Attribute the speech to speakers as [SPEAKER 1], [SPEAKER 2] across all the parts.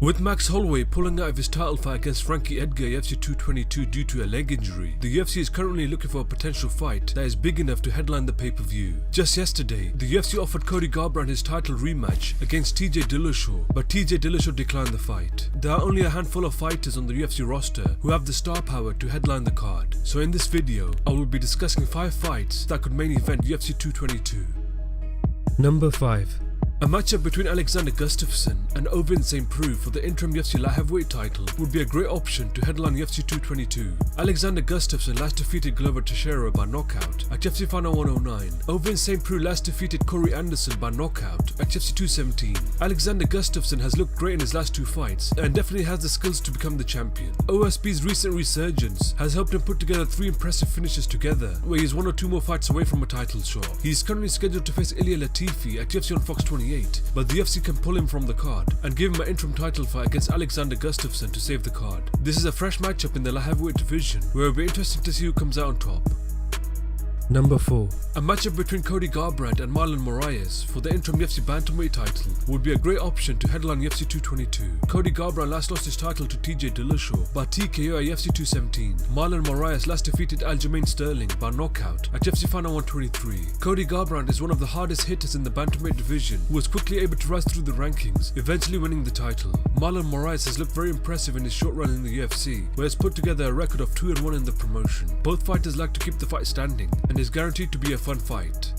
[SPEAKER 1] With Max Holloway pulling out of his title fight against Frankie Edgar at UFC 222 due to a leg injury, the UFC is currently looking for a potential fight that is big enough to headline the pay-per-view. Just yesterday, the UFC offered Cody Garbrandt his title rematch against TJ Dillashaw, but TJ Dillashaw declined the fight. There are only a handful of fighters on the UFC roster who have the star power to headline the card. So in this video, I will be discussing 5 fights that could main event UFC 222. Number 5. A matchup between Alexander Gustafsson and Ovin St. Preux for the interim UFC light heavyweight title would be a great option to headline UFC 222. Alexander Gustafsson last defeated Glover Teixeira by knockout at UFC Final 109. Ovin St. Preux last defeated Corey Anderson by knockout at UFC 217. Alexander Gustafsson has looked great in his last 2 fights and definitely has the skills to become the champion. OSP's recent resurgence has helped him put together 3 impressive finishes together, where he is 1 or 2 more fights away from a title shot. He is currently scheduled to face Ilia Latifi at UFC on Fox 28. But the UFC can pull him from the card and give him an interim title fight against Alexander Gustafsson to save the card. This is a fresh matchup in the light heavyweight division where it will be interesting to see who comes out on top. Number 4. A matchup between Cody Garbrandt and Marlon Moraes for the interim UFC bantamweight title would be a great option to headline UFC 222. Cody Garbrandt last lost his title to TJ Dillashaw by TKO at UFC 217. Marlon Moraes last defeated Aljamain Sterling by knockout at UFC Final 123. Cody Garbrandt is one of the hardest hitters in the bantamweight division who was quickly able to rise through the rankings, eventually winning the title. Marlon Moraes has looked very impressive in his short run in the UFC, where he has put together a record of 2-1 in the promotion. Both fighters like to keep the fight standing and is guaranteed to be a fun fight.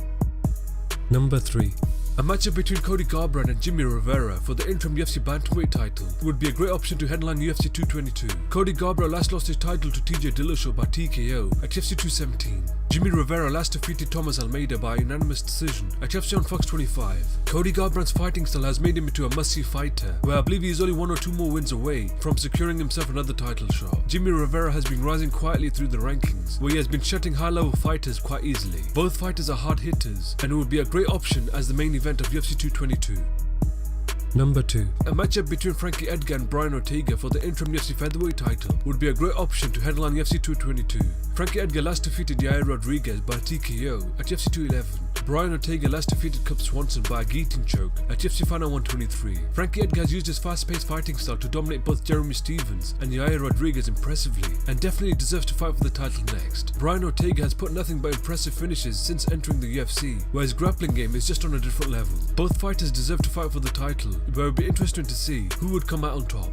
[SPEAKER 1] Number 3. A matchup between Cody Garbrandt and Jimmy Rivera for the interim UFC bantamweight title would be a great option to headline UFC 222. Cody Garbrandt last lost his title to TJ Dillashaw by TKO at UFC 217. Jimmy Rivera last defeated Thomas Almeida by unanimous decision at UFC on Fox 25. Cody Garbrandt's fighting style has made him into a must-see fighter, where I believe he is only 1 or 2 more wins away from securing himself another title shot. Jimmy Rivera has been rising quietly through the rankings, where he has been shutting high-level fighters quite easily. Both fighters are hard hitters, and it would be a great option as the main event of UFC 222. Number 2. A matchup between Frankie Edgar and Brian Ortega for the interim UFC featherweight title would be a great option to headline UFC 222. Frankie Edgar last defeated Yair Rodriguez by TKO at UFC 211. Brian Ortega last defeated Cub Swanson by a guillotine choke at UFC Final 123. Frankie Edgar has used his fast-paced fighting style to dominate both Jeremy Stephens and Yair Rodriguez impressively, and definitely deserves to fight for the title next. Brian Ortega has put nothing but impressive finishes since entering the UFC, where his grappling game is just on a different level. Both fighters deserve to fight for the title, but it would be interesting to see who would come out on top.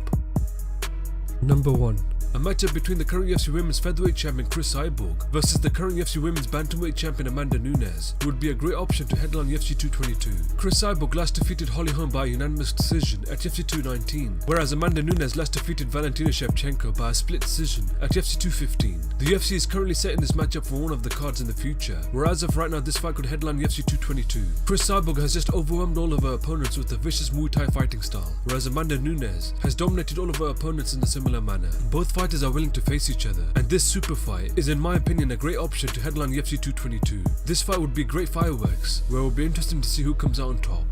[SPEAKER 1] Number 1. A matchup between the current UFC Women's Featherweight Champion Chris Cyborg versus the current UFC Women's Bantamweight Champion Amanda Nunes would be a great option to headline UFC 222. Chris Cyborg last defeated Holly Holm by unanimous decision at UFC 219, whereas Amanda Nunes last defeated Valentina Shevchenko by a split decision at UFC 215. The UFC is currently setting this matchup for one of the cards in the future, where as of right now this fight could headline UFC 222. Chris Cyborg has just overwhelmed all of her opponents with a vicious Muay Thai fighting style, whereas Amanda Nunes has dominated all of her opponents in a similar manner. Both fighters are willing to face each other, and this super fight is in my opinion a great option to headline UFC 222. This fight would be great fireworks, where it will be interesting to see who comes out on top.